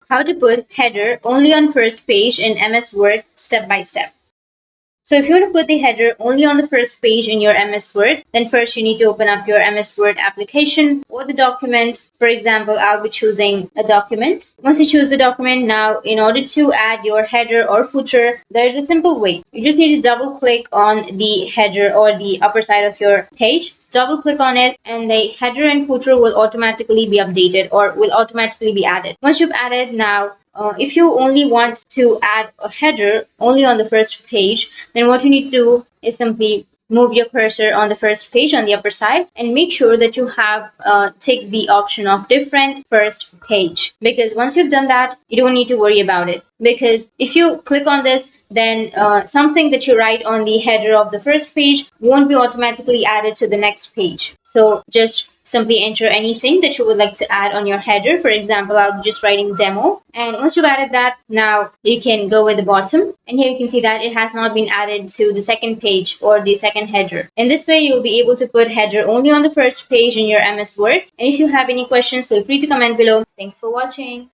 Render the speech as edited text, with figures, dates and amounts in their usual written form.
how to put header only on first page in MS Word step by step. So if you want to put the header only on the first page in your MS Word, then first you need to open up your MS Word application or the document. For example, I'll be choosing a document. Once you choose the document, now in order to add your header or footer, there's a simple way. You just need to double click on the header or the upper side of your page. Double click on it and the header and footer will automatically be updated or will automatically be added. Once you've added, now if you only want to add a header only on the first page, then what you need to do is simply move your cursor on the first page on the upper side and make sure that you have ticked the option of different first page, because once you've done that, you don't need to worry about it, because if you click on this, then something that you write on the header of the first page won't be automatically added to the next page. So just simply enter anything that you would like to add on your header. For example, I'll be just writing demo. And once you've added that, now you can go with the bottom. And here you can see that it has not been added to the second page or the second header. In this way, you'll be able to put header only on the first page in your MS Word. And if you have any questions, feel free to comment below. Thanks for watching.